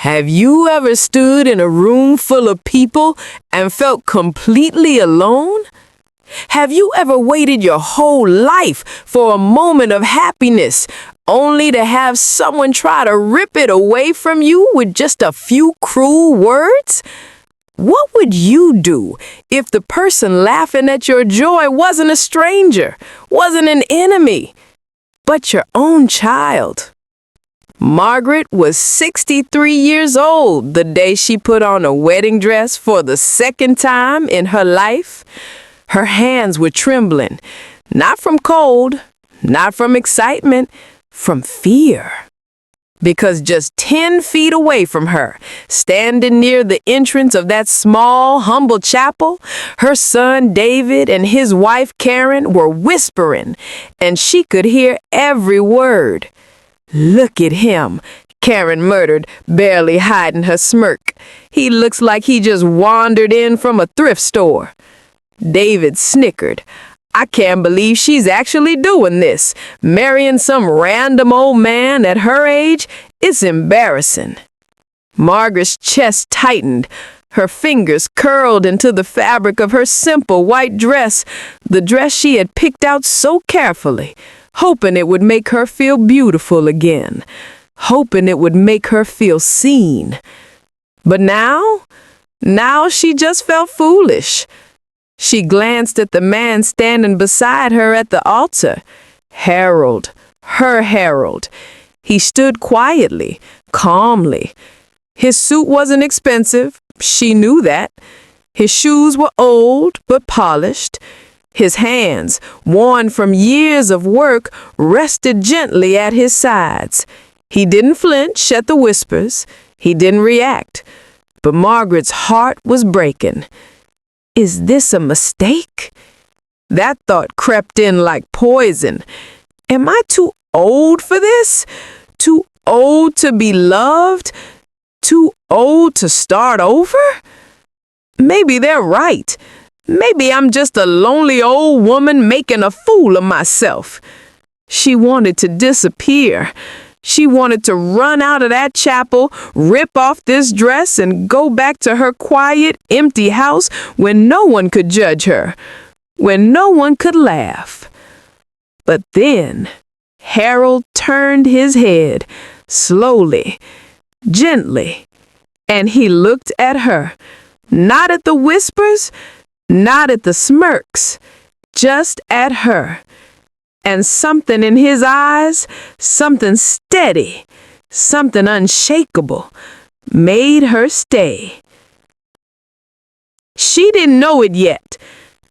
Have you ever stood in a room full of people and felt completely alone? Have you ever waited your whole life for a moment of happiness only to have someone try to rip it away from you with just a few cruel words? What would you do if the person laughing at your joy wasn't a stranger, wasn't an enemy, but your own child? Margaret was 63 years old the day she put on a wedding dress for the second time in her life. Her hands were trembling, not from cold, not from excitement, from fear. Because just 10 feet away from her, standing near the entrance of that small, humble chapel, her son David and his wife Karen were whispering, and she could hear every word. "Look at him," Karen muttered, barely hiding her smirk. "He looks like he just wandered in from a thrift store." David snickered. "I can't believe she's actually doing this. Marrying some random old man at her age? It's embarrassing." Margaret's chest tightened. Her fingers curled into the fabric of her simple white dress, the dress she had picked out so carefully, hoping it would make her feel beautiful again, hoping it would make her feel seen. But now she just felt foolish. She glanced at the man standing beside her at the altar. Harold, her Harold. He stood quietly, calmly. His suit wasn't expensive, she knew that. His shoes were old but polished. His hands, worn from years of work, rested gently at his sides. He didn't flinch at the whispers. He didn't react. But Margaret's heart was breaking. Is this a mistake? That thought crept in like poison. Am I too old for this? Too old to be loved? Too old to start over? Maybe they're right. Maybe I'm just a lonely old woman making a fool of myself. She wanted to disappear. She wanted to run out of that chapel, rip off this dress, and go back to her quiet, empty house when no one could judge her, when no one could laugh. But then Harold turned his head, slowly, gently, and he looked at her, not at the whispers, not at the smirks, just at her. And something in his eyes, something steady, something unshakable, made her stay. She didn't know it yet.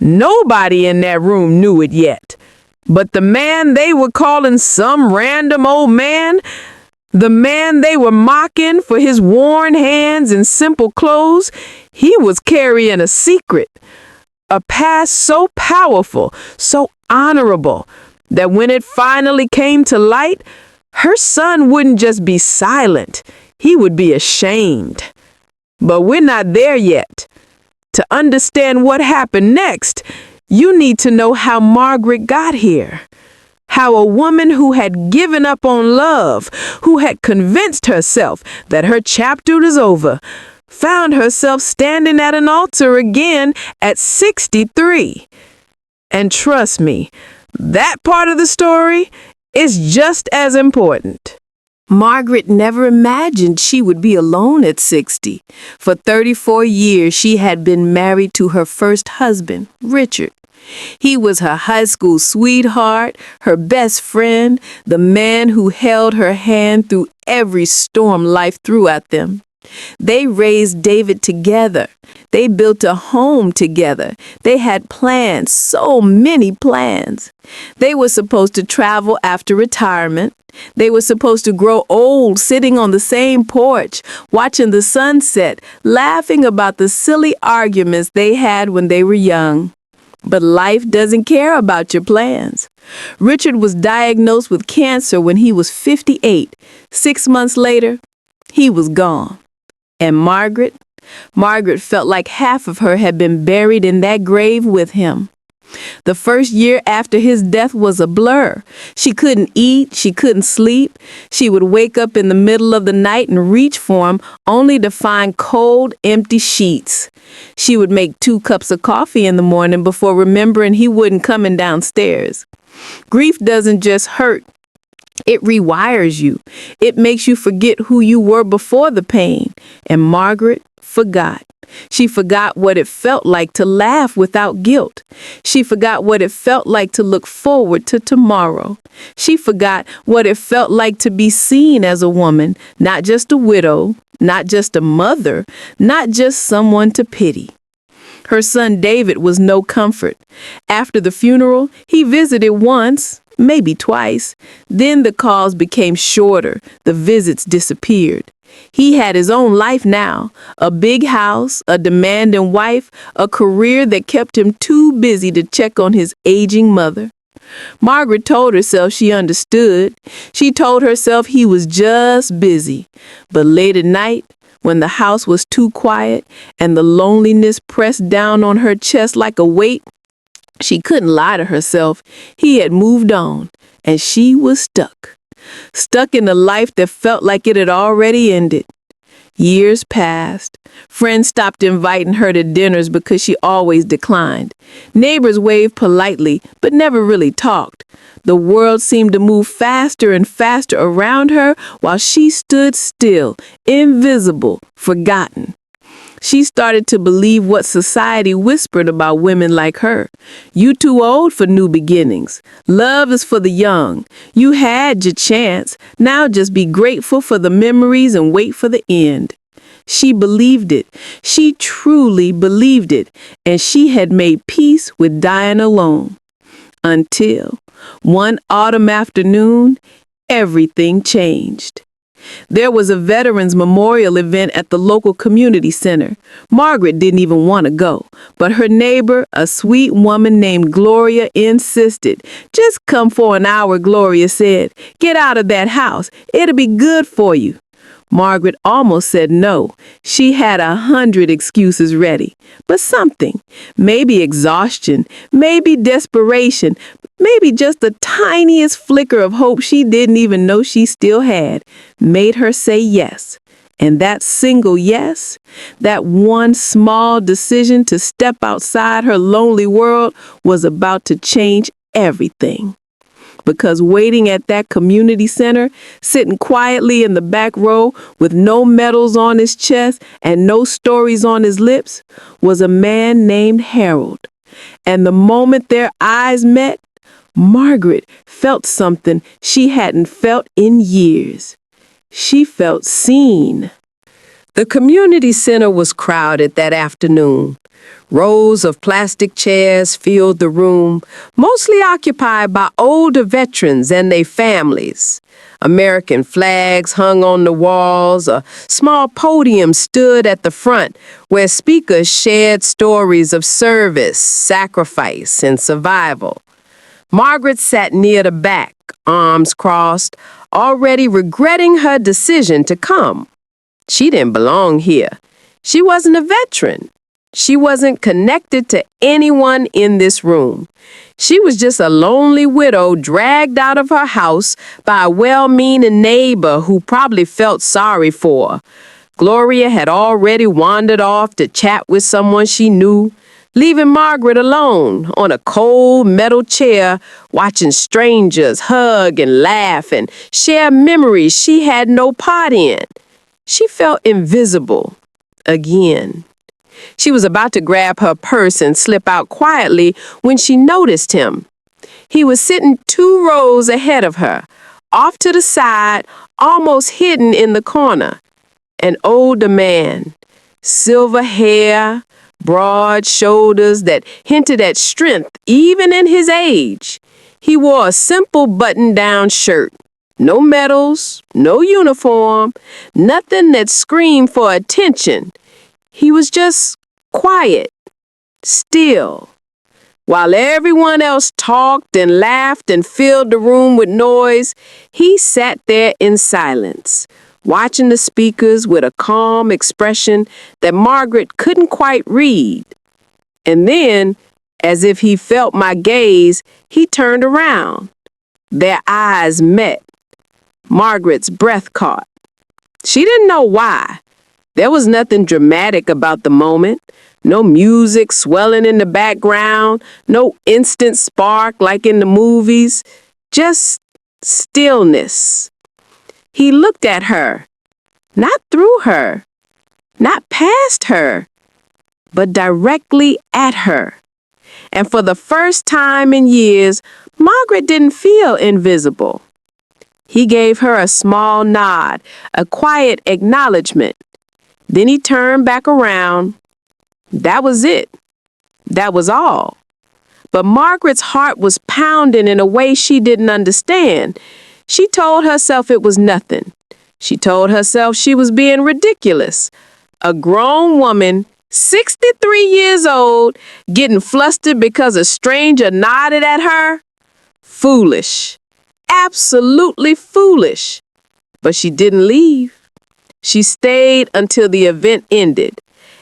Nobody in that room knew it yet. But the man they were calling some random old man, the man they were mocking for his worn hands and simple clothes, he was carrying a secret. A past so powerful, so honorable, that when it finally came to light, her son wouldn't just be silent, he would be ashamed. But we're not there yet. To understand what happened next, you need to know how Margaret got here. How a woman who had given up on love, who had convinced herself that her chapter was over, found herself standing at an altar again at 63. And trust me, that part of the story is just as important. Margaret never imagined she would be alone at 60. For 34 years, she had been married to her first husband, Richard. He was her high school sweetheart, her best friend, the man who held her hand through every storm life threw at them. They raised David together. They built a home together. They had plans, so many plans. They were supposed to travel after retirement. They were supposed to grow old sitting on the same porch, watching the sunset, laughing about the silly arguments they had when they were young. But life doesn't care about your plans. Richard was diagnosed with cancer when he was 58. 6 months later, he was gone. And Margaret felt like half of her had been buried in that grave with him. The first year after his death was a blur. She couldn't eat, she couldn't sleep. She would wake up in the middle of the night and reach for him, only to find cold, empty sheets. She would make 2 cups of coffee in the morning before remembering he wasn't coming downstairs. Grief doesn't just hurt. It rewires you. It makes you forget who you were before the pain. And Margaret forgot. She forgot what it felt like to laugh without guilt. She forgot what it felt like to look forward to tomorrow. She forgot what it felt like to be seen as a woman, not just a widow, not just a mother, not just someone to pity. Her son David was no comfort. After the funeral, he visited once, maybe twice. Then the calls became shorter. The visits disappeared. He had his own life now, a big house, a demanding wife, a career that kept him too busy to check on his aging mother. Margaret told herself she understood. She told herself he was just busy. But late at night, when the house was too quiet and the loneliness pressed down on her chest like a weight, she couldn't lie to herself. He had moved on, and she was stuck. Stuck in a life that felt like it had already ended. Years passed. Friends stopped inviting her to dinners because she always declined. Neighbors waved politely, but never really talked. The world seemed to move faster and faster around her while she stood still, invisible, forgotten. She started to believe what society whispered about women like her. You too old for new beginnings. Love is for the young. You had your chance. Now just be grateful for the memories and wait for the end. She believed it. She truly believed it. And she had made peace with dying alone. Until one autumn afternoon, everything changed. There was a veterans memorial event at the local community center. Margaret didn't even want to go, but her neighbor, a sweet woman named Gloria, insisted. Just come for an hour, Gloria said. Get out of that house. It'll be good for you. Margaret almost said no. She had 100 excuses ready. But something, maybe exhaustion, maybe desperation, maybe just the tiniest flicker of hope she didn't even know she still had, made her say yes. And that single yes, that one small decision to step outside her lonely world, was about to change everything. Because waiting at that community center, sitting quietly in the back row with no medals on his chest and no stories on his lips, was a man named Harold. And the moment their eyes met, Margaret felt something she hadn't felt in years. She felt seen. The community center was crowded that afternoon. Rows of plastic chairs filled the room, mostly occupied by older veterans and their families. American flags hung on the walls. A small podium stood at the front where speakers shared stories of service, sacrifice, and survival. Margaret sat near the back, arms crossed, already regretting her decision to come. She didn't belong here. She wasn't a veteran. She wasn't connected to anyone in this room. She was just a lonely widow dragged out of her house by a well-meaning neighbor who probably felt sorry for her. Gloria had already wandered off to chat with someone she knew, leaving Margaret alone on a cold metal chair, watching strangers hug and laugh and share memories she had no part in. She felt invisible again. She was about to grab her purse and slip out quietly when she noticed him. He was sitting 2 rows ahead of her, off to the side, almost hidden in the corner. An older man, silver hair, broad shoulders that hinted at strength even in his age. He wore a simple button-down shirt. No medals, no uniform, nothing that screamed for attention. He was just quiet, still. While everyone else talked and laughed and filled the room with noise, he sat there in silence, watching the speakers with a calm expression that Margaret couldn't quite read. And then As if he felt my gaze, he turned around. Their eyes met. Margaret's breath caught. She didn't know why. There was nothing dramatic about the moment. No music swelling in the background, no instant spark like in the movies. Just stillness. He looked at her, not through her, not past her, but directly at her. And for the first time in years, Margaret didn't feel invisible. He gave her a small nod, a quiet acknowledgement. Then he turned back around. That was it. That was all. But Margaret's heart was pounding in a way she didn't understand. She told herself it was nothing. She told herself she was being ridiculous. A grown woman, 63 years old, getting flustered because a stranger nodded at her? Foolish. Absolutely foolish. But she didn't leave. She stayed until the event ended.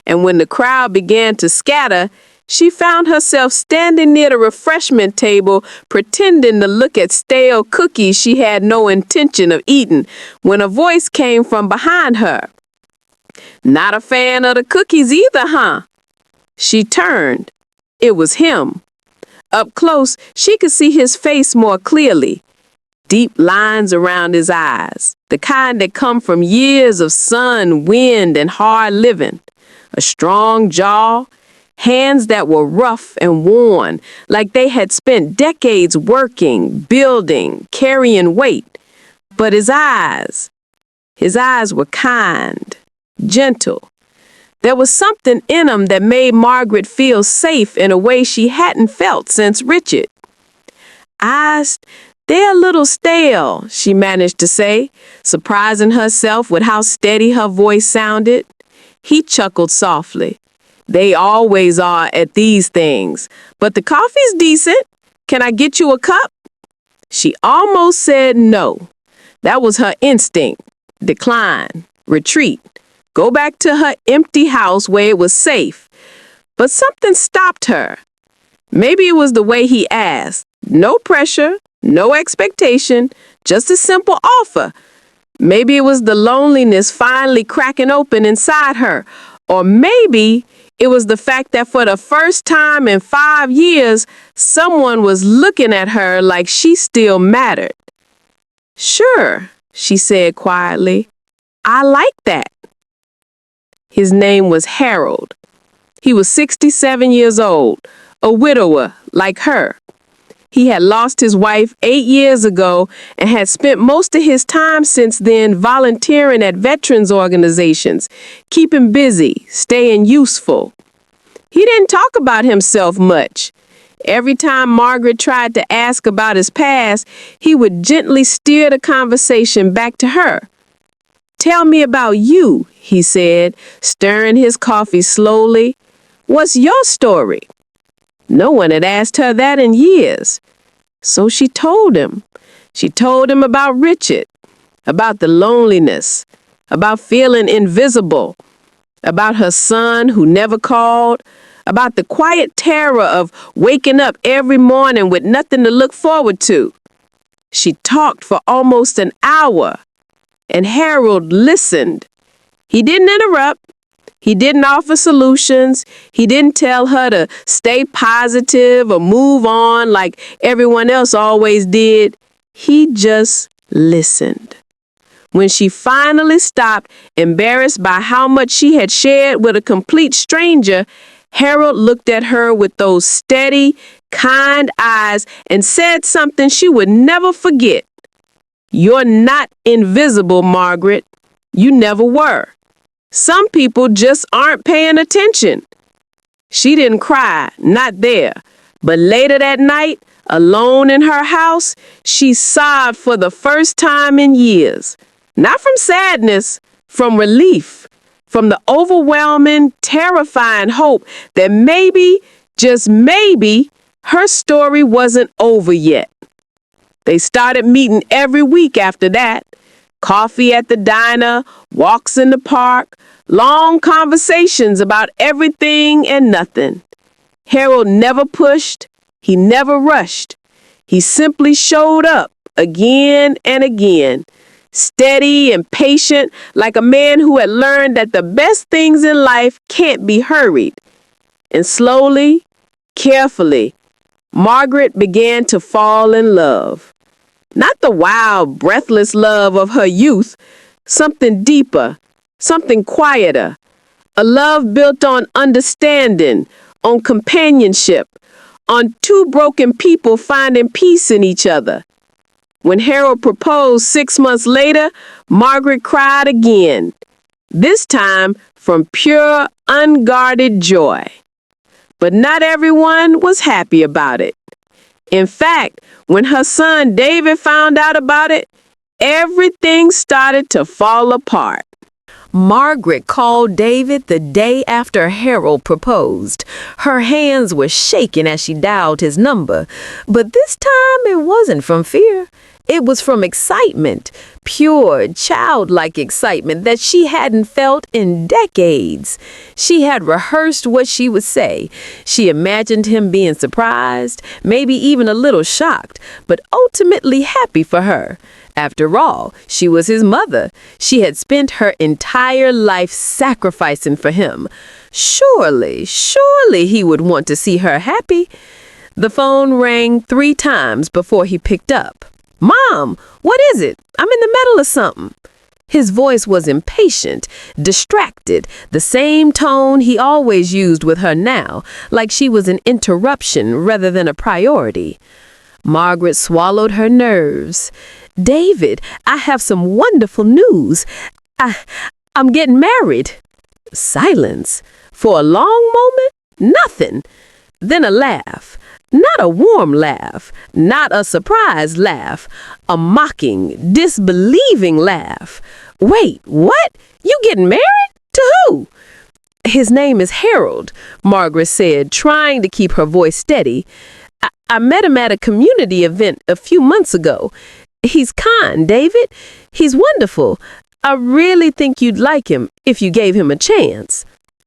And when the crowd began to scatter, she found herself standing near the refreshment table, pretending to look at stale cookies she had no intention of eating, when a voice came from behind her. Not a fan of the cookies either, huh? She turned. It was him. Up close, she could see his face more clearly. Deep lines around his eyes, the kind that come from years of sun, wind, and hard living. A strong jaw, hands that were rough and worn, like they had spent decades working, building, carrying weight. But his eyes were kind, gentle. There was something in them that made Margaret feel safe in a way she hadn't felt since Richard. Eyes, they're a little stale, she managed to say, surprising herself with how steady her voice sounded. He chuckled softly. They always are at these things. But the coffee's decent. Can I get you a cup? She almost said no. That was her instinct. Decline. Retreat. Go back to her empty house where it was safe. But something stopped her. Maybe it was the way he asked. No pressure, no expectation, just a simple offer. Maybe it was the loneliness finally cracking open inside her. Or maybe it was the fact that for the first time in 5 years, someone was looking at her like she still mattered. Sure, she said quietly. I like that. His name was Harold. He was 67 years old, a widower like her. He had lost his wife 8 years ago and had spent most of his time since then volunteering at veterans organizations, keeping busy, staying useful. He didn't talk about himself much. Every time Margaret tried to ask about his past, he would gently steer the conversation back to her. Tell me about you, he said, stirring his coffee slowly. What's your story? No one had asked her that in years. So she told him. She told him about Richard, about the loneliness, about feeling invisible, about her son who never called, about the quiet terror of waking up every morning with nothing to look forward to. She talked for almost an hour, and Harold listened. He didn't interrupt. He didn't offer solutions. He didn't tell her to stay positive or move on like everyone else always did. He just listened. When she finally stopped, embarrassed by how much she had shared with a complete stranger, Harold looked at her with those steady, kind eyes and said something she would never forget. You're not invisible, Margaret. You never were. Some people just aren't paying attention. She didn't cry, not there. But later that night, alone in her house, she sobbed for the first time in years. Not from sadness, from relief, from the overwhelming, terrifying hope that maybe, just maybe, her story wasn't over yet. They started meeting every week after that. Coffee at the diner, walks in the park, long conversations about everything and nothing. Harold never pushed. He never rushed. He simply showed up again and again, steady and patient, like a man who had learned that the best things in life can't be hurried. And slowly, carefully, Margaret began to fall in love. Not the wild, breathless love of her youth, something deeper, something quieter, a love built on understanding, on companionship, on two broken people finding peace in each other. When Harold proposed 6 months later, Margaret cried again, this time from pure, unguarded joy. But not everyone was happy about it. In fact, when her son David found out about it, everything started to fall apart. Margaret called David the day after Harold proposed. Her hands were shaking as she dialed his number, but this time it wasn't from fear. It was from excitement, pure, childlike excitement that she hadn't felt in decades. She had rehearsed what she would say. She imagined him being surprised, maybe even a little shocked, but ultimately happy for her. After all, she was his mother. She had spent her entire life sacrificing for him. Surely he would want to see her happy. The phone rang 3 times before he picked up. Mom, what is it? I'm in the middle of something. His voice was impatient, distracted, the same tone he always used with her now, like she was an interruption rather than a priority. Margaret swallowed her nerves. David, I have some wonderful news. I'm getting married. Silence. For a long moment, nothing. Then a laugh. Not a warm laugh, not a surprised laugh, a mocking, disbelieving laugh. Wait, what? You getting married? To who? His name is Harold, Margaret said, trying to keep her voice steady. I met him at a community event a few months ago. He's kind, David. He's wonderful. I really think you'd like him if you gave him a chance.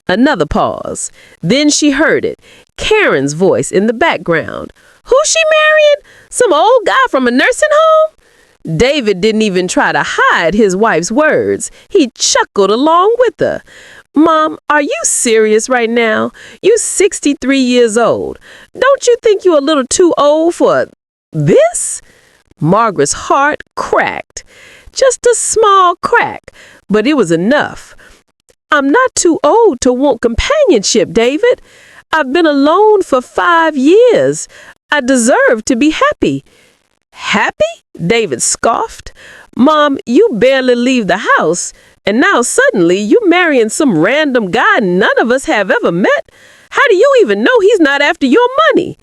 Another pause. Then she heard it. Karen's voice in the background. Who's she marrying? Some old guy from a nursing home? David didn't even try to hide his wife's words. He chuckled along with her. Mom, are you serious right now? You're 63 years old. Don't you think you're a little too old for this? Margaret's heart cracked. Just a small crack, but it was enough. I'm not too old to want companionship, David. I've been alone for 5 years. I deserve to be happy. Happy? David scoffed. Mom, you barely leave the house, and now suddenly you're marrying some random guy none of us have ever met. How do you even know he's not after your money?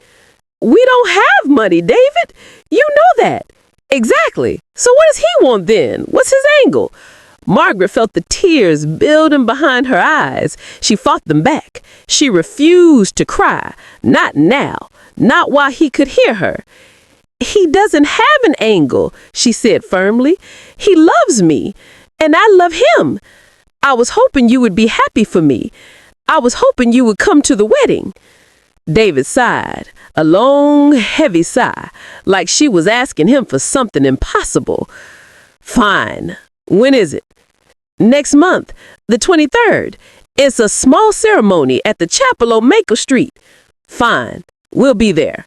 We don't have money, David. You know that. Exactly. So what does he want then? What's his angle? Margaret felt the tears building behind her eyes. She fought them back. She refused to cry. Not now. Not while he could hear her. He doesn't have an angle, she said firmly. He loves me, and I love him. I was hoping you would be happy for me. I was hoping you would come to the wedding. David sighed, a long, heavy sigh, like she was asking him for something impossible. Fine. When is it? Next month, the 23rd. It's a small ceremony at the chapel on Maple Street. Fine. We'll be there.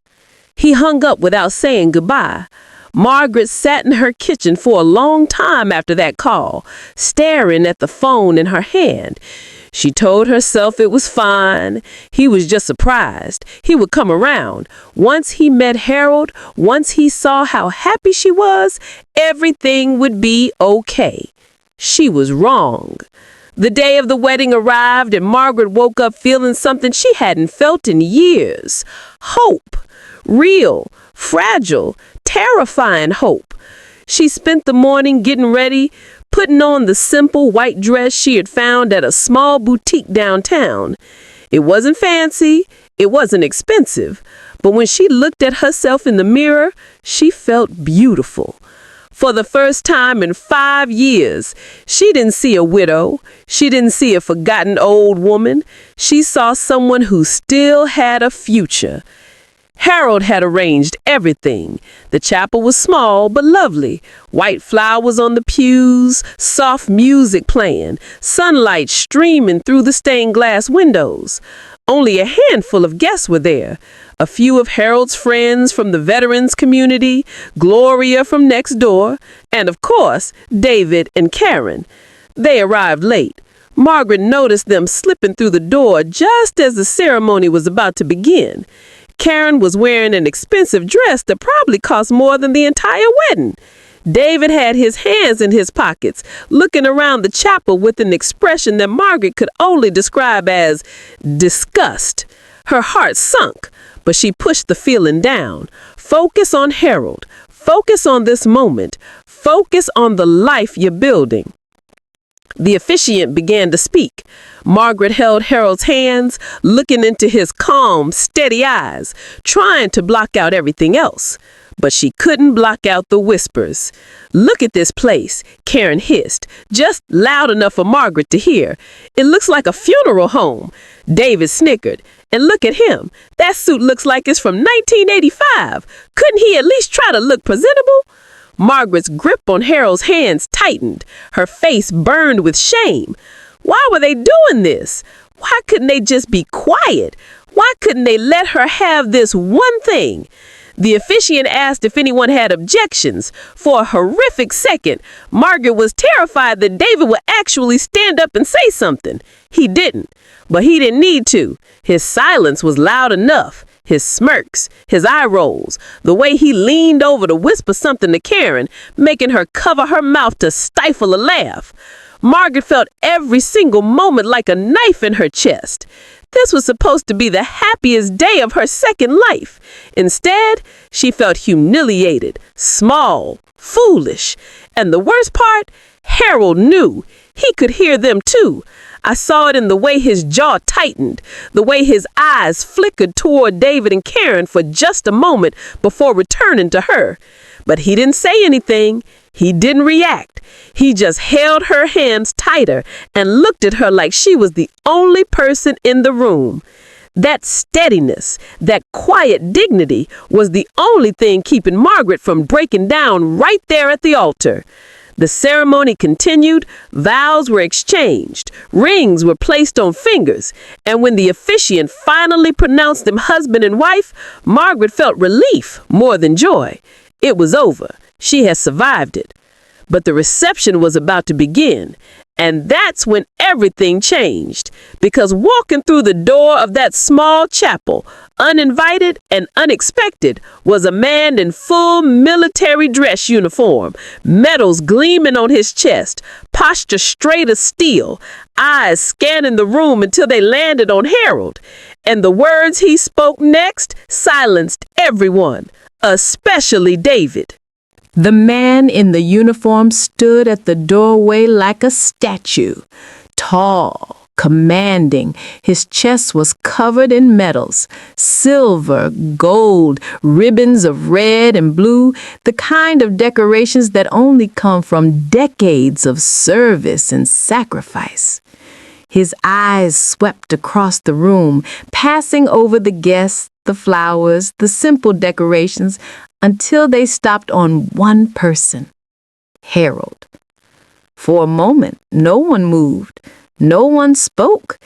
He hung up without saying goodbye. Margaret sat in her kitchen for a long time after that call, staring at the phone in her hand. She told herself it was fine. He was just surprised. He would come around. Once he met Harold, once he saw how happy she was, everything would be okay. She was wrong. The day of the wedding arrived and Margaret woke up feeling something she hadn't felt in years. Hope. Real, fragile, terrifying hope. She spent the morning getting ready, putting on the simple white dress she had found at a small boutique downtown. It wasn't fancy, it wasn't expensive, but when she looked at herself in the mirror, she felt beautiful. For the first time in 5 years, she didn't see a widow. She didn't see a forgotten old woman. She saw someone who still had a future. Harold had arranged everything. The chapel was small but lovely. White flowers on the pews, soft music playing, sunlight streaming through the stained glass windows. Only a handful of guests were there. A few of Harold's friends from the veterans community, Gloria from next door, and of course, David and Karen. They arrived late. Margaret noticed them slipping through the door just as the ceremony was about to begin. Karen was wearing an expensive dress that probably cost more than the entire wedding. David had his hands in his pockets, looking around the chapel with an expression that Margaret could only describe as disgust. Her heart sunk, but she pushed the feeling down. Focus on Harold. Focus on this moment. Focus on the life you're building. The officiant began to speak. Margaret held Harold's hands, looking into his calm, steady eyes, trying to block out everything else. But she couldn't block out the whispers. "Look at this place," Karen hissed, just loud enough for Margaret to hear. "It looks like a funeral home." David snickered. "And look at him. That suit looks like it's from 1985. Couldn't he at least try to look presentable?" Margaret's grip on Harold's hands tightened. Her face burned with shame. Why were they doing this? Why couldn't they just be quiet? Why couldn't they let her have this one thing? The officiant asked if anyone had objections. For a horrific second, Margaret was terrified that David would actually stand up and say something. He didn't, but he didn't need to. His silence was loud enough. His smirks, his eye rolls, the way he leaned over to whisper something to Karen, making her cover her mouth to stifle a laugh. Margaret felt every single moment like a knife in her chest. This was supposed to be the happiest day of her second life. Instead, she felt humiliated, small, foolish. And the worst part, Harold knew. He could hear them too. I saw it in the way his jaw tightened, the way his eyes flickered toward David and Karen for just a moment before returning to her. But he didn't say anything. He didn't react. He just held her hands tighter and looked at her like she was the only person in the room. That steadiness, that quiet dignity was the only thing keeping Margaret from breaking down right there at the altar. The ceremony continued, vows were exchanged, rings were placed on fingers, and when the officiant finally pronounced them husband and wife, Margaret felt relief more than joy. It was over. She had survived it. But the reception was about to begin, and that's when everything changed. Because walking through the door of that small chapel, uninvited and unexpected, was a man in full military dress uniform, medals gleaming on his chest, posture straight as steel, eyes scanning the room until they landed on Harold. And the words he spoke next silenced everyone, especially David. The man in the uniform stood at the doorway like a statue, tall, commanding. His chest was covered in medals, silver, gold, ribbons of red and blue, the kind of decorations that only come from decades of service and sacrifice. His eyes swept across the room, passing over the guests, the flowers, the simple decorations, until they stopped on one person, Harold. For a moment, no one moved, no one spoke.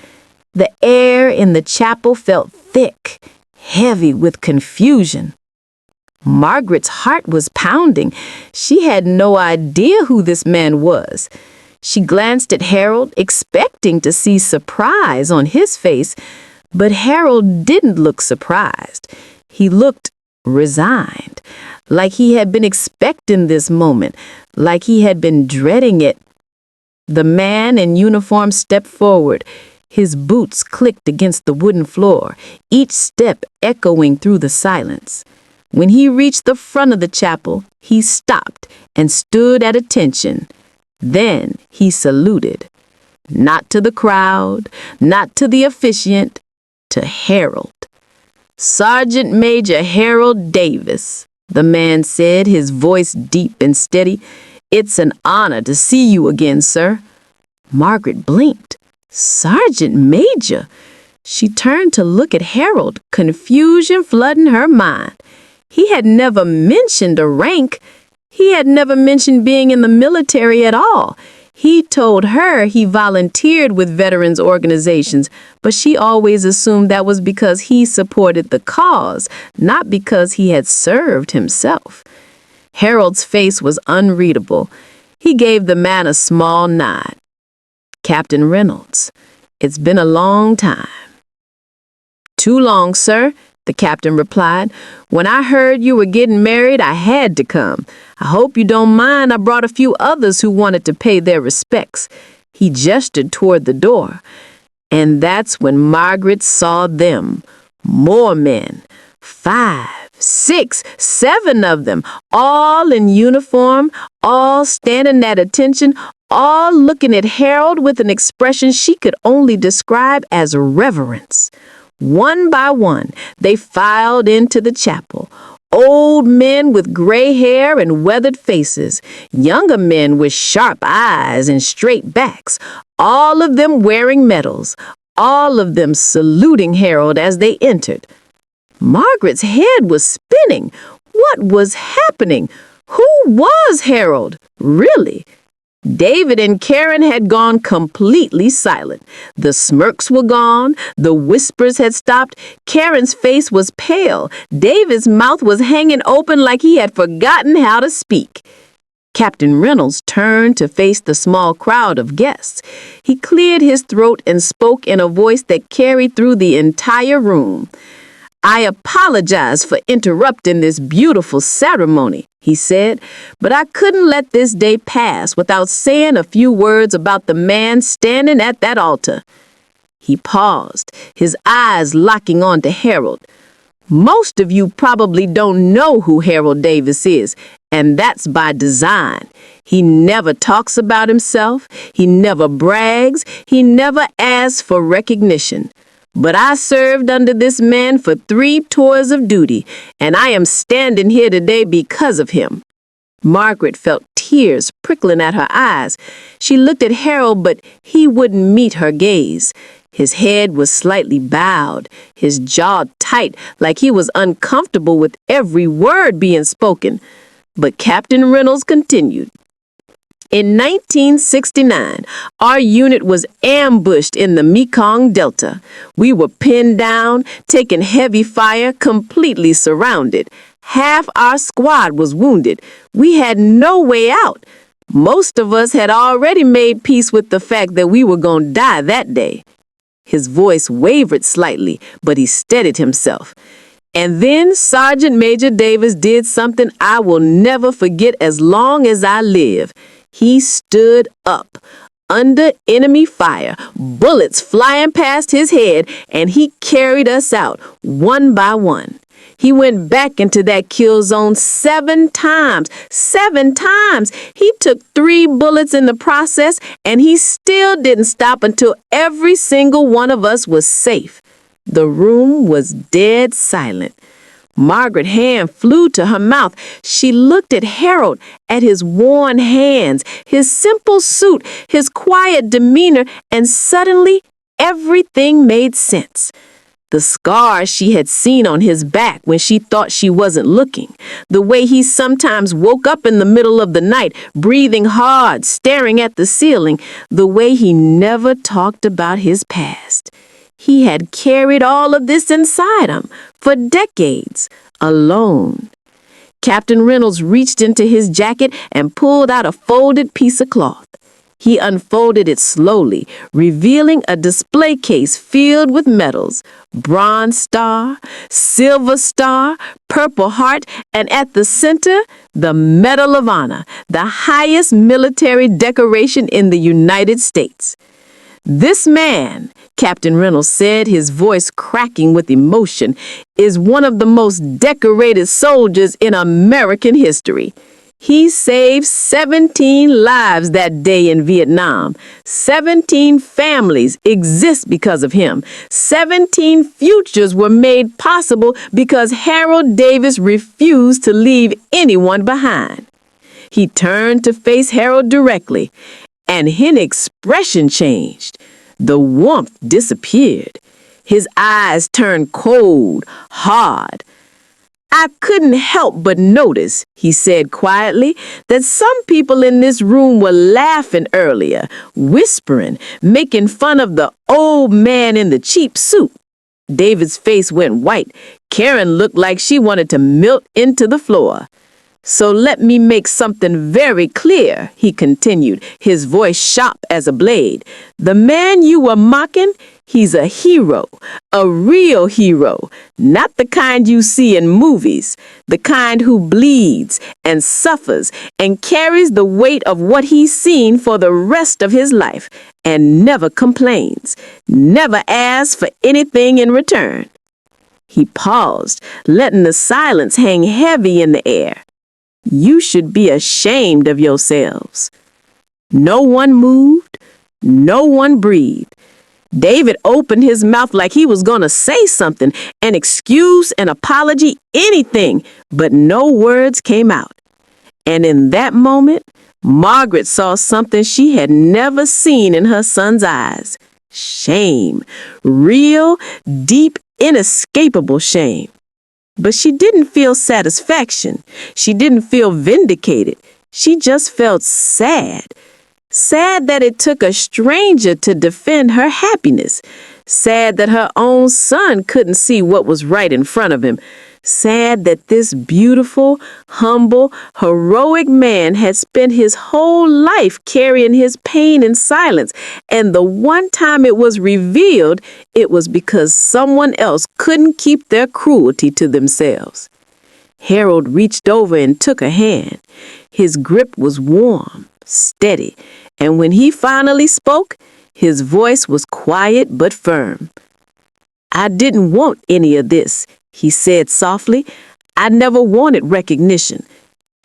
The air in the chapel felt thick, heavy with confusion. Margaret's heart was pounding. She had no idea who this man was. She glanced at Harold, expecting to see surprise on his face, but Harold didn't look surprised. He looked resigned, like he had been expecting this moment, like he had been dreading it. The man in uniform stepped forward. His boots clicked against the wooden floor, each step echoing through the silence. When he reached the front of the chapel, he stopped and stood at attention. Then he saluted, not to the crowd, not to the officiant, to Harold. Sergeant Major Harold Davis, the man said, his voice deep and steady. "It's an honor to see you again, sir." Margaret blinked. "Sergeant Major." She turned to look at Harold, confusion flooding her mind. He had never mentioned a rank. He had never mentioned being in the military at all. He told her he volunteered with veterans organizations, but she always assumed that was because he supported the cause, not because he had served himself. Harold's face was unreadable. He gave the man a small nod. "Captain Reynolds, it's been a long time." "Too long, sir," the captain replied. "When I heard you were getting married, I had to come. I hope you don't mind. I brought a few others who wanted to pay their respects." He gestured toward the door. And that's when Margaret saw them. More men. 5, 6, 7 of them, all in uniform, all standing at attention, all looking at Harold with an expression she could only describe as reverence. One by one, they filed into the chapel. Old men with gray hair and weathered faces, younger men with sharp eyes and straight backs, all of them wearing medals, all of them saluting Harold as they entered. Margaret's head was spinning. What was happening? Who was Harold, really? David and Karen had gone completely silent. The smirks were gone. The whispers had stopped. Karen's face was pale. David's mouth was hanging open like he had forgotten how to speak. Captain Reynolds turned to face the small crowd of guests. He cleared his throat and spoke in a voice that carried through the entire room. "I apologize for interrupting this beautiful ceremony," he said, "but I couldn't let this day pass without saying a few words about the man standing at that altar." He paused, his eyes locking on to Harold. "Most of you probably don't know who Harold Davis is, and that's by design. He never talks about himself. He never brags. He never asks for recognition. But I served under this man for 3 tours of duty, and I am standing here today because of him." Margaret felt tears prickling at her eyes. She looked at Harold, but he wouldn't meet her gaze. His head was slightly bowed, his jaw tight, like he was uncomfortable with every word being spoken. But Captain Reynolds continued. "In 1969, our unit was ambushed in the Mekong Delta. We were pinned down, taking heavy fire, completely surrounded. Half our squad was wounded. We had no way out. Most of us had already made peace with the fact that we were going to die that day." His voice wavered slightly, but he steadied himself. "And then Sergeant Major Davis did something I will never forget as long as I live. He stood up, under enemy fire, bullets flying past his head, and he carried us out, one by one. He went back into that kill zone 7 times. 7 times! He took 3 bullets in the process, and he still didn't stop until every single one of us was safe." The room was dead silent. Margaret's hand flew to her mouth. She looked at Harold, at his worn hands, his simple suit, his quiet demeanor, and suddenly everything made sense. The scars she had seen on his back when she thought she wasn't looking, the way he sometimes woke up in the middle of the night, breathing hard, staring at the ceiling, the way he never talked about his past. He had carried all of this inside him for decades, alone. Captain Reynolds reached into his jacket and pulled out a folded piece of cloth. He unfolded it slowly, revealing a display case filled with medals: Bronze Star, Silver Star, Purple Heart, and at the center, the Medal of Honor, the highest military decoration in the United States. "This man," Captain Reynolds said, his voice cracking with emotion, "is one of the most decorated soldiers in American history." He saved 17 lives that day in Vietnam. 17 families exist because of him. 17 futures were made possible because Harold Davis refused to leave anyone behind. He turned to face Harold directly, and his expression changed. The warmth disappeared. His eyes turned cold, hard. I couldn't help but notice, he said quietly, that some people in this room were laughing earlier, whispering, making fun of the old man in the cheap suit. David's face went white. Karen looked like she wanted to melt into the floor. So let me make something very clear, he continued, his voice sharp as a blade. The man you were mocking, he's a hero, a real hero, not the kind you see in movies, the kind who bleeds and suffers and carries the weight of what he's seen for the rest of his life and never complains, never asks for anything in return. He paused, letting the silence hang heavy in the air. You should be ashamed of yourselves. No one moved. No one breathed. David opened his mouth like he was going to say something, an excuse, an apology, anything, but no words came out. And in that moment, Margaret saw something she had never seen in her son's eyes. Shame. Real, deep, inescapable shame. But she didn't feel satisfaction. She didn't feel vindicated. She just felt sad. Sad that it took a stranger to defend her happiness. Sad that her own son couldn't see what was right in front of him. Sad that this beautiful, humble, heroic man had spent his whole life carrying his pain in silence, and the one time it was revealed, it was because someone else couldn't keep their cruelty to themselves. Harold reached over and took a hand. His grip was warm, steady, and when he finally spoke, his voice was quiet but firm. I didn't want any of this, he said softly. I never wanted recognition.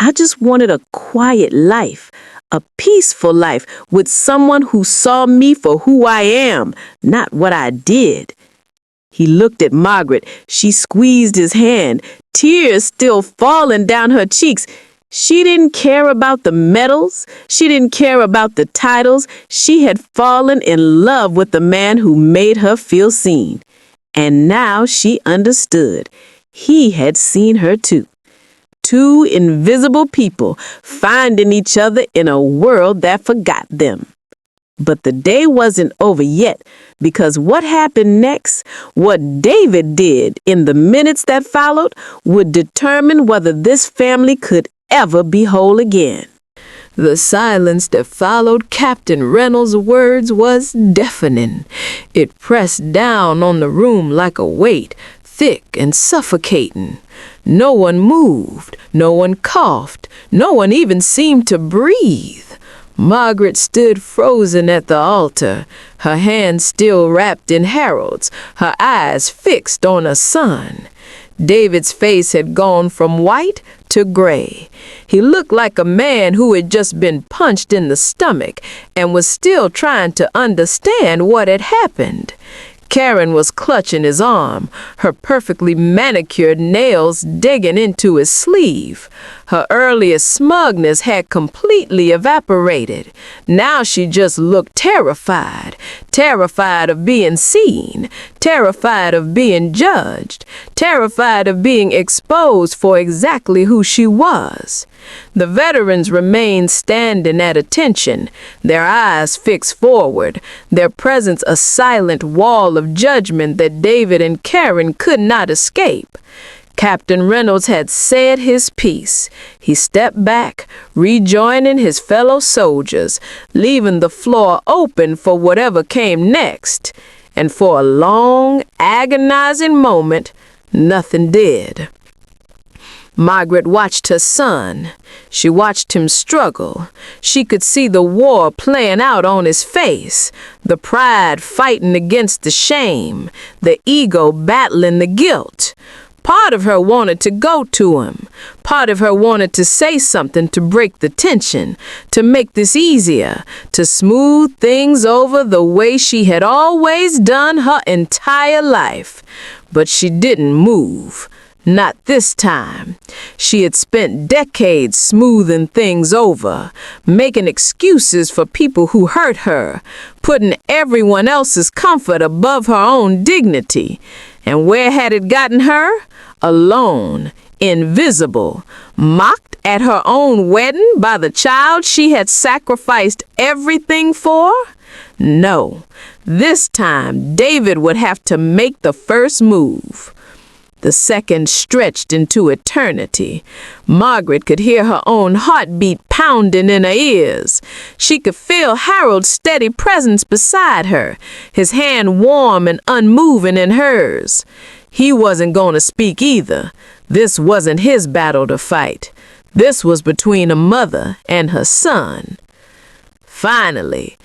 I just wanted a quiet life, a peaceful life with someone who saw me for who I am, not what I did. He looked at Margaret. She squeezed his hand, tears still falling down her cheeks. She didn't care about the medals. She didn't care about the titles. She had fallen in love with the man who made her feel seen. And now she understood. He had seen her too. Two invisible people finding each other in a world that forgot them. But the day wasn't over yet, because what happened next, what David did in the minutes that followed, would determine whether this family could ever be whole again. The silence that followed Captain Reynolds' words was deafening. It pressed down on the room like a weight, thick and suffocating. No one moved, no one coughed, no one even seemed to breathe. Margaret stood frozen at the altar, her hands still wrapped in Harold's, her eyes fixed on her son. David's face had gone from white to gray. He looked like a man who had just been punched in the stomach and was still trying to understand what had happened. Karen was clutching his arm, her perfectly manicured nails digging into his sleeve. Her earlier smugness had completely evaporated. Now she just looked terrified, terrified of being seen, terrified of being judged, terrified of being exposed for exactly who she was. The veterans remained standing at attention, their eyes fixed forward, their presence a silent wall of judgment that David and Karen could not escape. Captain Reynolds had said his piece. He stepped back, rejoining his fellow soldiers, leaving the floor open for whatever came next. And for a long, agonizing moment, nothing did. Margaret watched her son. She watched him struggle. She could see the war playing out on his face, the pride fighting against the shame, the ego battling the guilt. Part of her wanted to go to him. Part of her wanted to say something to break the tension, to make this easier, to smooth things over the way she had always done her entire life. But she didn't move. Not this time. She had spent decades smoothing things over, making excuses for people who hurt her, putting everyone else's comfort above her own dignity. And where had it gotten her? Alone, invisible, mocked at her own wedding by the child she had sacrificed everything for? No, this time David would have to make the first move. The second stretched into eternity. Margaret could hear her own heartbeat pounding in her ears. She could feel Harold's steady presence beside her, his hand warm and unmoving in hers. He wasn't going to speak either. This wasn't his battle to fight. This was between a mother and her son. Finally,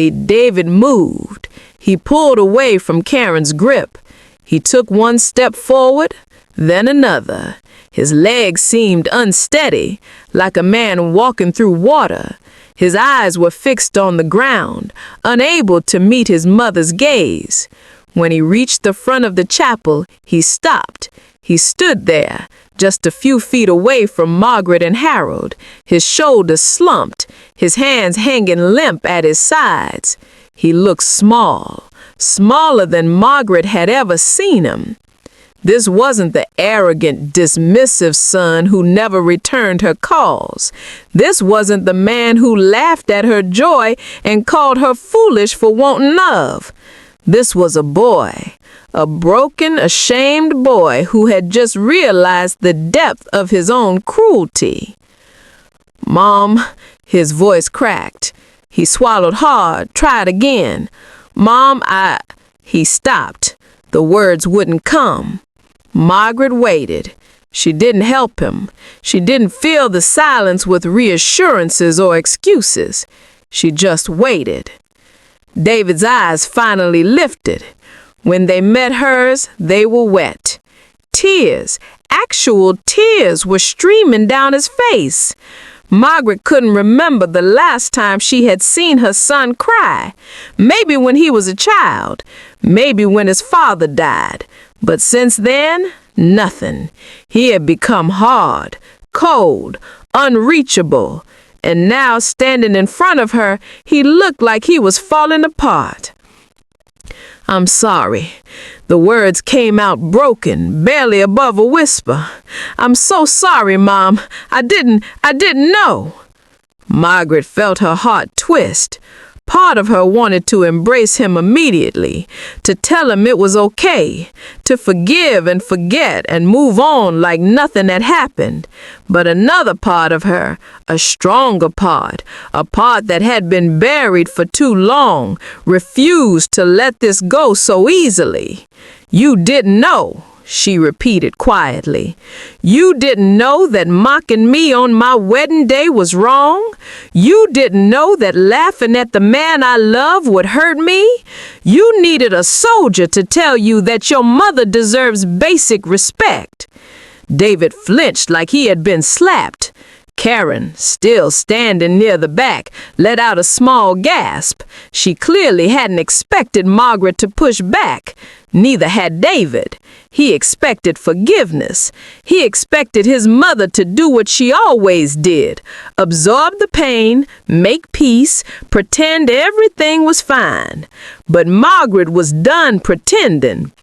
David moved. He pulled away from Karen's grip. He took one step forward, then another. His legs seemed unsteady, like a man walking through water. His eyes were fixed on the ground, unable to meet his mother's gaze. When he reached the front of the chapel, he stopped. He stood there, just a few feet away from Margaret and Harold, his shoulders slumped, his hands hanging limp at his sides. He looked small. Smaller than Margaret had ever seen him. This wasn't the arrogant, dismissive son who never returned her calls. This wasn't the man who laughed at her joy and called her foolish for wanting love. This was a boy, a broken, ashamed boy who had just realized the depth of his own cruelty. "Mom," his voice cracked. He swallowed hard, tried again. "Mom, He stopped. The words wouldn't come. Margaret waited. She didn't help him. She didn't fill the silence with reassurances or excuses. She just waited. David's eyes finally lifted. When they met hers, they were wet. Tears, actual tears, were streaming down his face. Margaret couldn't remember the last time she had seen her son cry. Maybe when he was a child. Maybe when his father died. But since then, nothing. He had become hard, cold, unreachable. And now, standing in front of her, he looked like he was falling apart. "I'm sorry." The words came out broken, barely above a whisper. "I'm so sorry, Mom. I didn't know." Margaret felt her heart twist. Part of her wanted to embrace him immediately, to tell him it was okay, to forgive and forget and move on like nothing had happened. But another part of her, a stronger part, a part that had been buried for too long, refused to let this go so easily. "You didn't know," she repeated quietly. "You didn't know that mocking me on my wedding day was wrong? You didn't know that laughing at the man I love would hurt me? You needed a soldier to tell you that your mother deserves basic respect." David flinched like he had been slapped. Karen, still standing near the back, let out a small gasp. She clearly hadn't expected Margaret to push back. Neither had David. He expected forgiveness. He expected his mother to do what she always did: absorb the pain, make peace, pretend everything was fine. But Margaret was done pretending.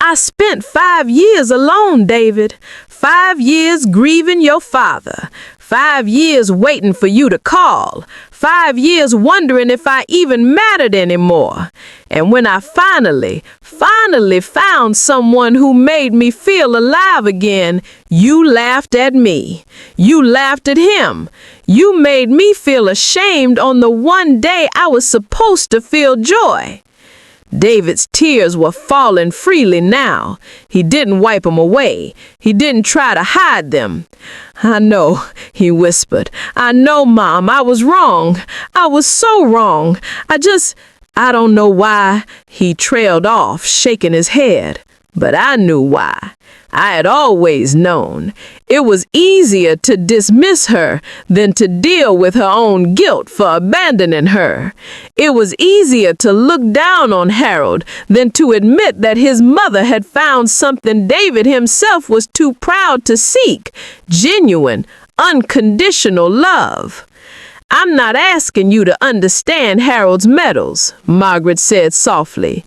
"I spent 5 years alone, David. 5 years grieving your father. 5 years waiting for you to call. 5 years wondering if I even mattered anymore. And when I finally found someone who made me feel alive again, you laughed at me. You laughed at him. You made me feel ashamed on the one day I was supposed to feel joy." David's tears were falling freely now. He didn't wipe them away. He didn't try to hide them. "I know," he whispered. "I know, Mom, I was wrong. I was so wrong. I don't know why." He trailed off, shaking his head. But I knew why. I had always known. It was easier to dismiss her than to deal with her own guilt for abandoning her. It was easier to look down on Harold than to admit that his mother had found something David himself was too proud to seek: genuine, unconditional love. "I'm not asking you to understand Harold's medals," Margaret said softly.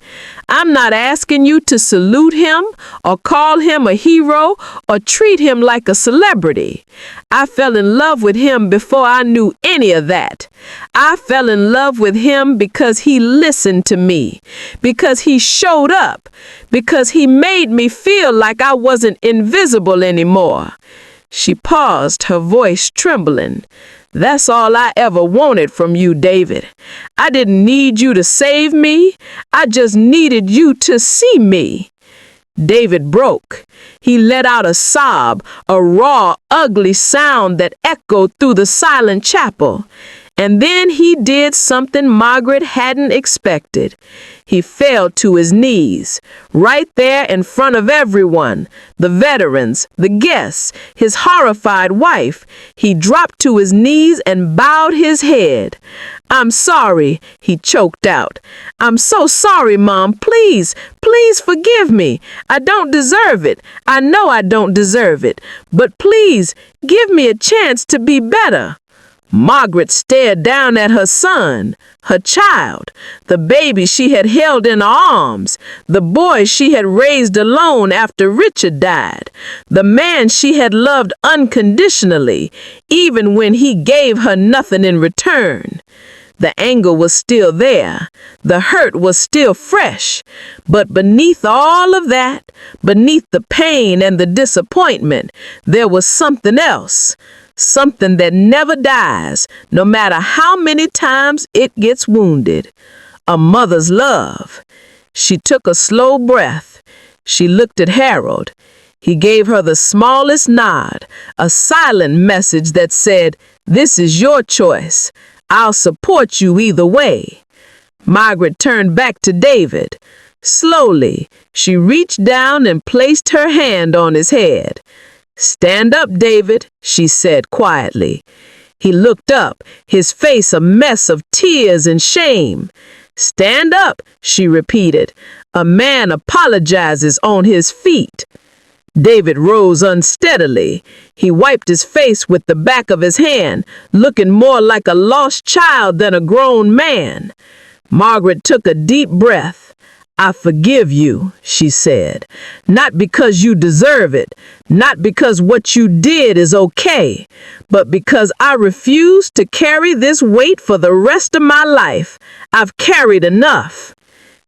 "I'm not asking you to salute him or call him a hero or treat him like a celebrity. I fell in love with him before I knew any of that. I fell in love with him because he listened to me, because he showed up, because he made me feel like I wasn't invisible anymore." She paused, her voice trembling. "That's all I ever wanted from you, David. I didn't need you to save me. I just needed you to see me." David broke. He let out a sob, a raw, ugly sound that echoed through the silent chapel. And then he did something Margaret hadn't expected. He fell to his knees, right there in front of everyone, the veterans, the guests, his horrified wife. He dropped to his knees and bowed his head. "I'm sorry," he choked out. "I'm so sorry, Mom. Please, please forgive me. I don't deserve it. I know I don't deserve it. But please, give me a chance to be better." Margaret stared down at her son, her child, the baby she had held in her arms, the boy she had raised alone after Richard died, the man she had loved unconditionally, even when he gave her nothing in return. The anger was still there. The hurt was still fresh. But beneath all of that, beneath the pain and the disappointment, there was something else. Something that never dies, no matter how many times it gets wounded. A mother's love. She took a slow breath. She looked at Harold. He gave her the smallest nod, a silent message that said, "This is your choice. I'll support you either way." Margaret turned back to David. Slowly, she reached down and placed her hand on his head. "Stand up, David," she said quietly. He looked up, his face a mess of tears and shame. "Stand up," she repeated. "A man apologizes on his feet." David rose unsteadily. He wiped his face with the back of his hand, looking more like a lost child than a grown man. Margaret took a deep breath. "I forgive you," she said, "not because you deserve it, not because what you did is okay, but because I refuse to carry this weight for the rest of my life. I've carried enough."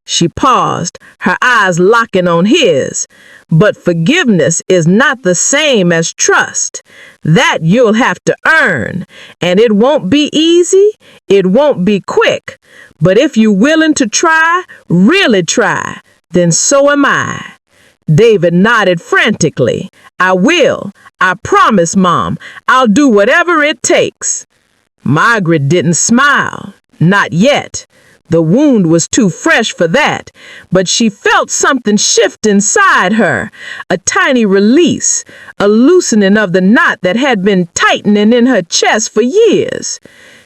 She paused, her eyes locking on his. "But forgiveness is not the same as trust. That you'll have to earn, and it won't be easy, it won't be quick. But if you're willing to try, really try, then so am I." David nodded frantically. "I will. I promise, Mom. I'll do whatever it takes." Margaret didn't smile. Not yet. The wound was too fresh for that, but she felt something shift inside her, a tiny release, a loosening of the knot that had been tightening in her chest for years.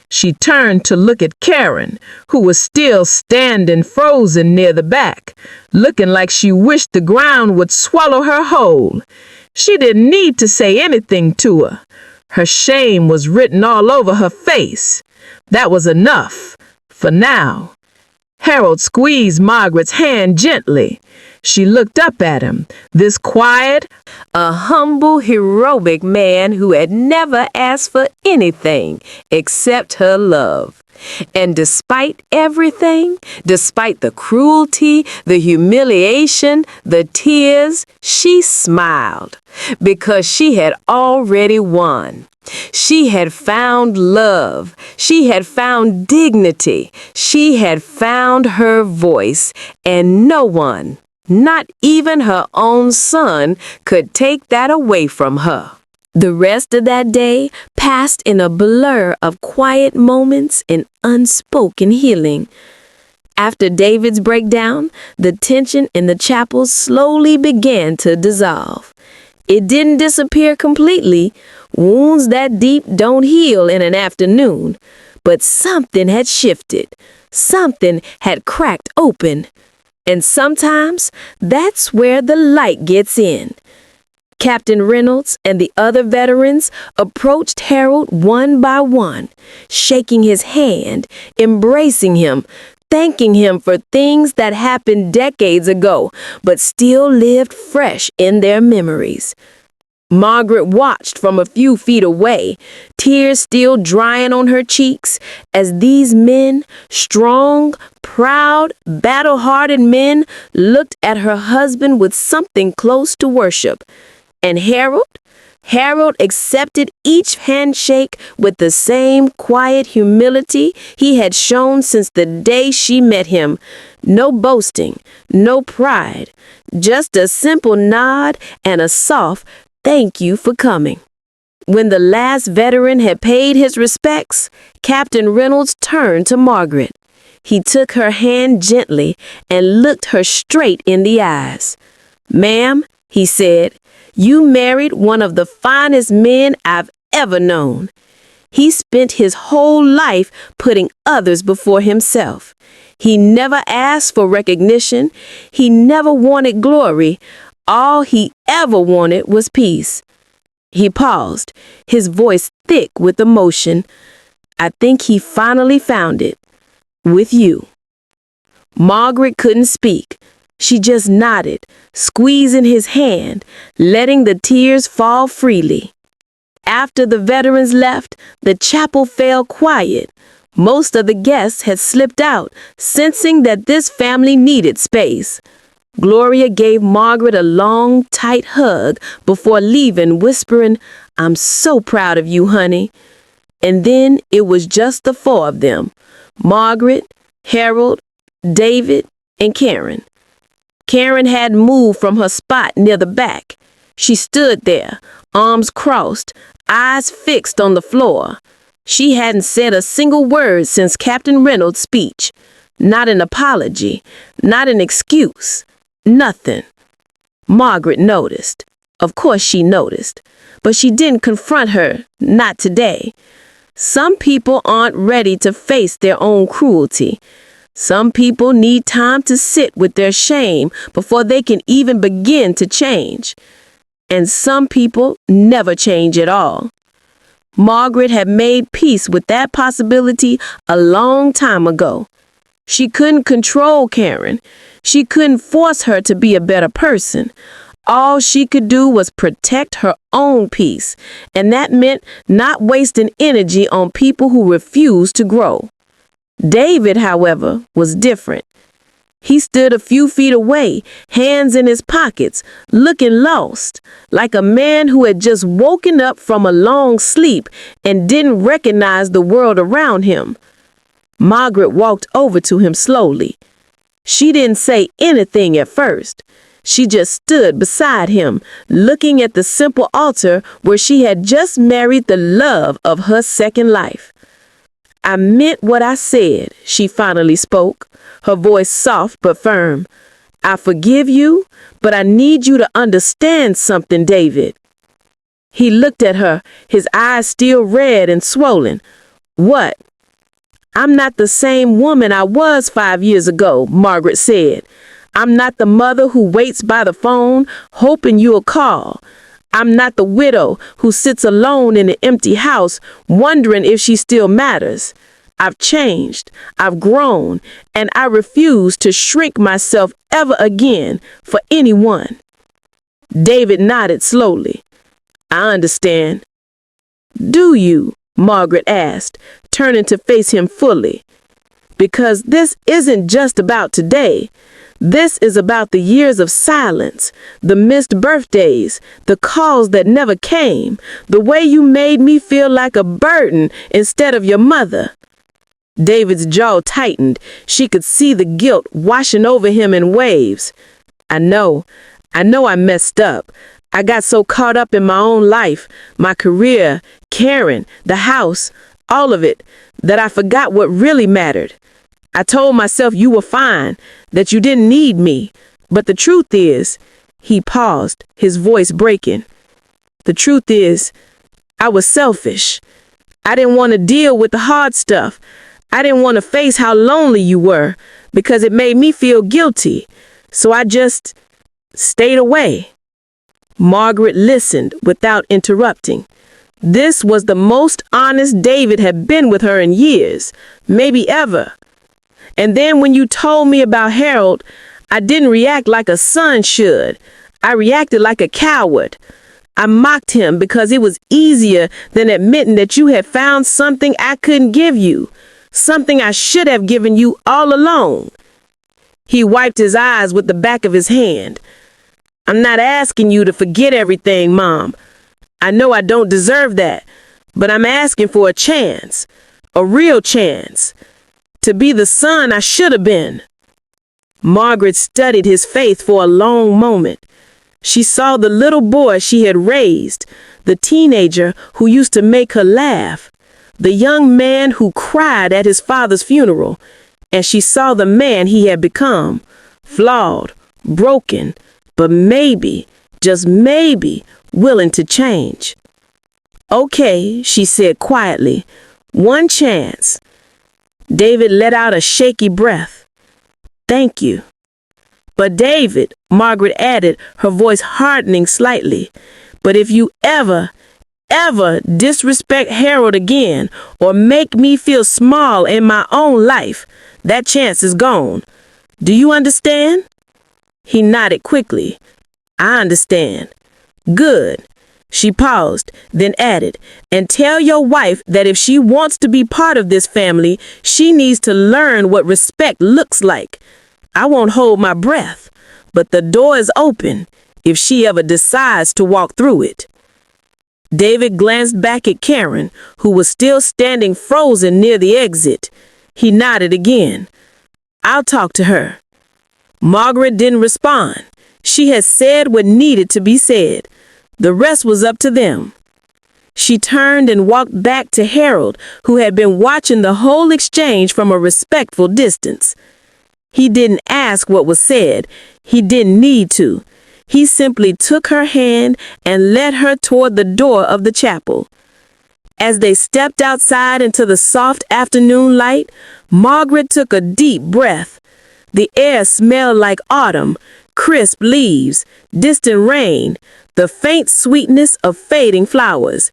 She turned to look at Karen, who was still standing frozen near the back, looking like she wished the ground would swallow her whole. She didn't need to say anything to her. Her shame was written all over her face. That was enough, for now. Harold squeezed Margaret's hand gently. She looked up at him, this quiet, a humble, heroic man who had never asked for anything except her love. And despite everything, despite the cruelty, the humiliation, the tears, she smiled because she had already won. She had found love. She had found dignity. She had found her voice, and no one, not even her own son, could take that away from her. The rest of that day passed in a blur of quiet moments and unspoken healing. After David's breakdown, the tension in the chapel slowly began to dissolve. It didn't disappear completely. Wounds that deep don't heal in an afternoon. But something had shifted. Something had cracked open. And sometimes that's where the light gets in. Captain Reynolds and the other veterans approached Harold one by one, shaking his hand, embracing him, thanking him for things that happened decades ago, but still lived fresh in their memories. Margaret watched from a few feet away, tears still drying on her cheeks, as these men, strong, proud, battle-hardened men, looked at her husband with something close to worship. And Harold accepted each handshake with the same quiet humility he had shown since the day she met him. No boasting, no pride, just a simple nod and a soft "Thank you for coming." When the last veteran had paid his respects, Captain Reynolds turned to Margaret. He took her hand gently and looked her straight in the eyes. "Ma'am," he said, "you married one of the finest men I've ever known. He spent his whole life putting others before himself. He never asked for recognition. He never wanted glory. All he ever wanted was peace." He paused, his voice thick with emotion. "I think he finally found it. With you." Margaret couldn't speak. She just nodded, squeezing his hand, letting the tears fall freely. After the veterans left, the chapel fell quiet. Most of the guests had slipped out, sensing that this family needed space. Gloria gave Margaret a long, tight hug before leaving, whispering, "I'm so proud of you, honey." And then it was just the four of them: Margaret, Harold, David, and Karen. Karen hadn't moved from her spot near the back. She stood there, arms crossed, eyes fixed on the floor. She hadn't said a single word since Captain Reynolds' speech. Not an apology, not an excuse. Nothing. Margaret noticed. Of course she noticed. But she didn't confront her, not today. Some people aren't ready to face their own cruelty. Some people need time to sit with their shame before they can even begin to change. And some people never change at all. Margaret had made peace with that possibility a long time ago. She couldn't control Karen. She couldn't force her to be a better person. All she could do was protect her own peace, and that meant not wasting energy on people who refused to grow. David, however, was different. He stood a few feet away, hands in his pockets, looking lost, like a man who had just woken up from a long sleep and didn't recognize the world around him. Margaret walked over to him slowly. She didn't say anything at first. She just stood beside him, looking at the simple altar where she had just married the love of her second life. "I meant what I said," she finally spoke, her voice soft but firm. "I forgive you, but I need you to understand something, David." He looked at her, his eyes still red and swollen. "What?" "I'm not the same woman I was 5 years ago," Margaret said. "I'm not the mother who waits by the phone, hoping you'll call. I'm not the widow who sits alone in an empty house, wondering if she still matters. I've changed, I've grown, and I refuse to shrink myself ever again for anyone." David nodded slowly. "I understand." "Do you?" Margaret asked, turning to face him fully. "Because this isn't just about today. This is about the years of silence, the missed birthdays, the calls that never came, the way you made me feel like a burden instead of your mother." David's jaw tightened. She could see the guilt washing over him in waves. I know I messed up. I got so caught up in my own life, my career, Karen, the house, all of it, that I forgot what really mattered. I told myself you were fine, that you didn't need me. But the truth is," he paused, his voice breaking. "The truth is, I was selfish. I didn't want to deal with the hard stuff. I didn't want to face how lonely you were because it made me feel guilty. So I just stayed away." Margaret listened without interrupting. This was the most honest David had been with her in years, maybe ever. "And then when you told me about Harold, I didn't react like a son should. I reacted like a coward. I mocked him because it was easier than admitting that you had found something I couldn't give you, something I should have given you all along." He wiped his eyes with the back of his hand. "I'm not asking you to forget everything, Mom. I know I don't deserve that, but I'm asking for a chance, a real chance, to be the son I should have been." Margaret studied his face for a long moment. She saw the little boy she had raised, the teenager who used to make her laugh, the young man who cried at his father's funeral, and she saw the man he had become, flawed, broken, but maybe, just maybe, willing to change. "Okay," she said quietly, "one chance." David let out a shaky breath. "Thank you." "But David," Margaret added, her voice hardening slightly, "but if you ever disrespect Harold again or make me feel small in my own life, that chance is gone. Do you understand?" He nodded quickly. "I understand." "Good." She paused, then added, "And tell your wife that if she wants to be part of this family, she needs to learn what respect looks like. I won't hold my breath, but the door is open if she ever decides to walk through it." David glanced back at Karen, who was still standing frozen near the exit. He nodded again. "I'll talk to her." Margaret didn't respond. She had said what needed to be said. The rest was up to them. She turned and walked back to Harold, who had been watching the whole exchange from a respectful distance. He didn't ask what was said. He didn't need to. He simply took her hand and led her toward the door of the chapel. As they stepped outside into the soft afternoon light, Margaret took a deep breath. The air smelled like autumn, crisp leaves, distant rain, the faint sweetness of fading flowers.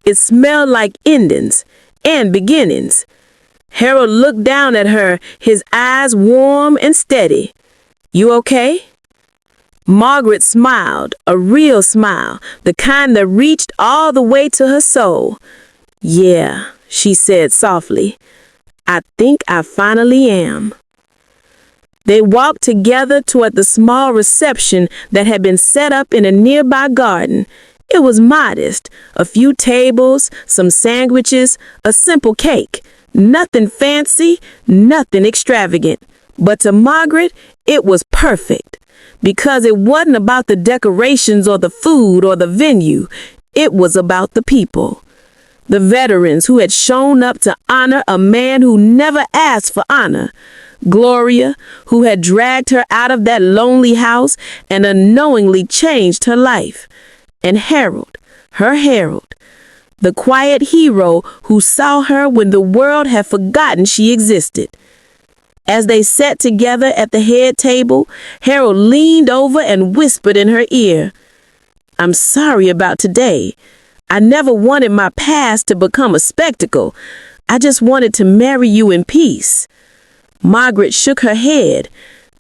It smelled like endings and beginnings. Harold looked down at her, his eyes warm and steady. "You okay?" Margaret smiled, a real smile, the kind that reached all the way to her soul. "Yeah," she said softly. "I think I finally am." They walked together toward the small reception that had been set up in a nearby garden. It was modest, a few tables, some sandwiches, a simple cake. Nothing fancy, nothing extravagant. But to Margaret, it was perfect. Because it wasn't about the decorations or the food or the venue. It was about the people. The veterans who had shown up to honor a man who never asked for honor. Gloria, who had dragged her out of that lonely house and unknowingly changed her life. And Harold, her Harold, the quiet hero who saw her when the world had forgotten she existed. As they sat together at the head table, Harold leaned over and whispered in her ear, "I'm sorry about today. I never wanted my past to become a spectacle. I just wanted to marry you in peace." Margaret shook her head.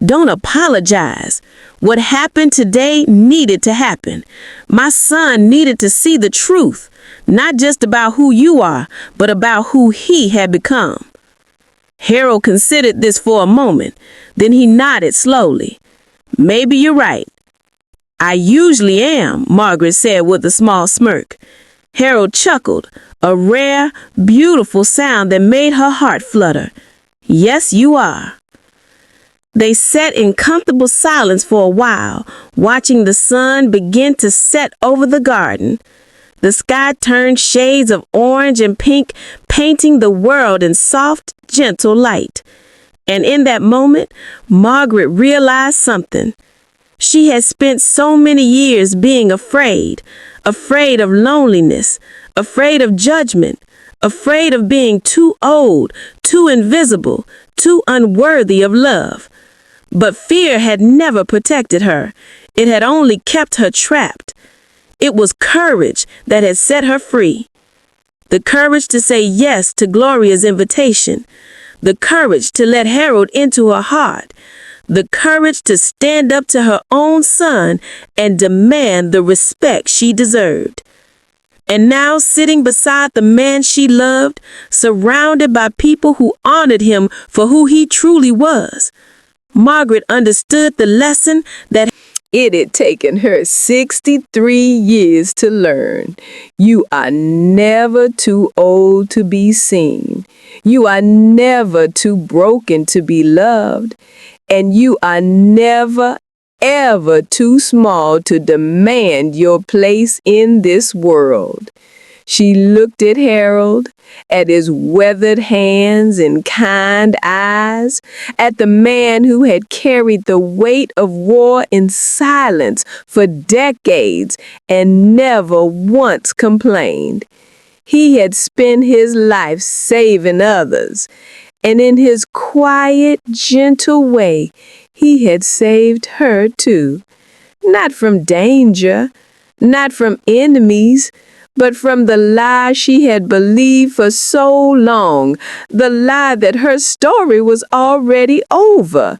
"Don't apologize. What happened today needed to happen. My son needed to see the truth, not just about who you are, but about who he had become." Harold considered this for a moment. Then he nodded slowly. "Maybe you're right." "I usually am," Margaret said with a small smirk. Harold chuckled, a rare, beautiful sound that made her heart flutter. "Yes, you are." They sat in comfortable silence for a while, watching the sun begin to set over the garden. The sky turned shades of orange and pink, painting the world in soft, gentle light. And in that moment, Margaret realized something. She had spent so many years being afraid of loneliness, afraid of judgment, afraid of being too old, too invisible, too unworthy of love. But fear had never protected her. It had only kept her trapped. It was courage that had set her free. The courage to say yes to Gloria's invitation. The courage to let Harold into her heart. The courage to stand up to her own son and demand the respect she deserved. And now, sitting beside the man she loved, surrounded by people who honored him for who he truly was, Margaret understood the lesson that it had taken her 63 years to learn. You are never too old to be seen. You are never too broken to be loved. And you are never, ever too small to demand your place in this world. She looked at Harold, at his weathered hands and kind eyes, at the man who had carried the weight of war in silence for decades and never once complained. He had spent his life saving others, and in his quiet, gentle way, he had saved her too. Not from danger, not from enemies, but from the lie she had believed for so long, the lie that her story was already over.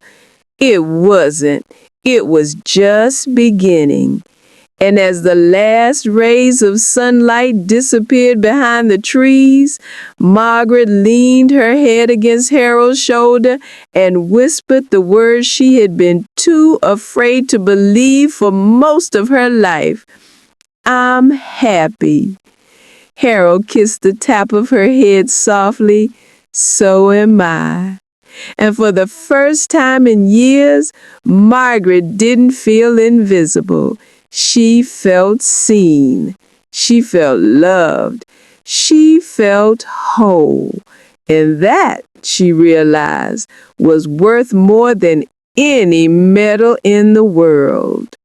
It wasn't. It was just beginning. And as the last rays of sunlight disappeared behind the trees, Margaret leaned her head against Harold's shoulder and whispered the words she had been too afraid to believe for most of her life. I'm happy. Harold kissed the top of her head softly. So am I. And for the first time in years, Margaret didn't feel invisible. She felt seen. She felt loved. She felt whole. And that, she realized, was worth more than any medal in the world.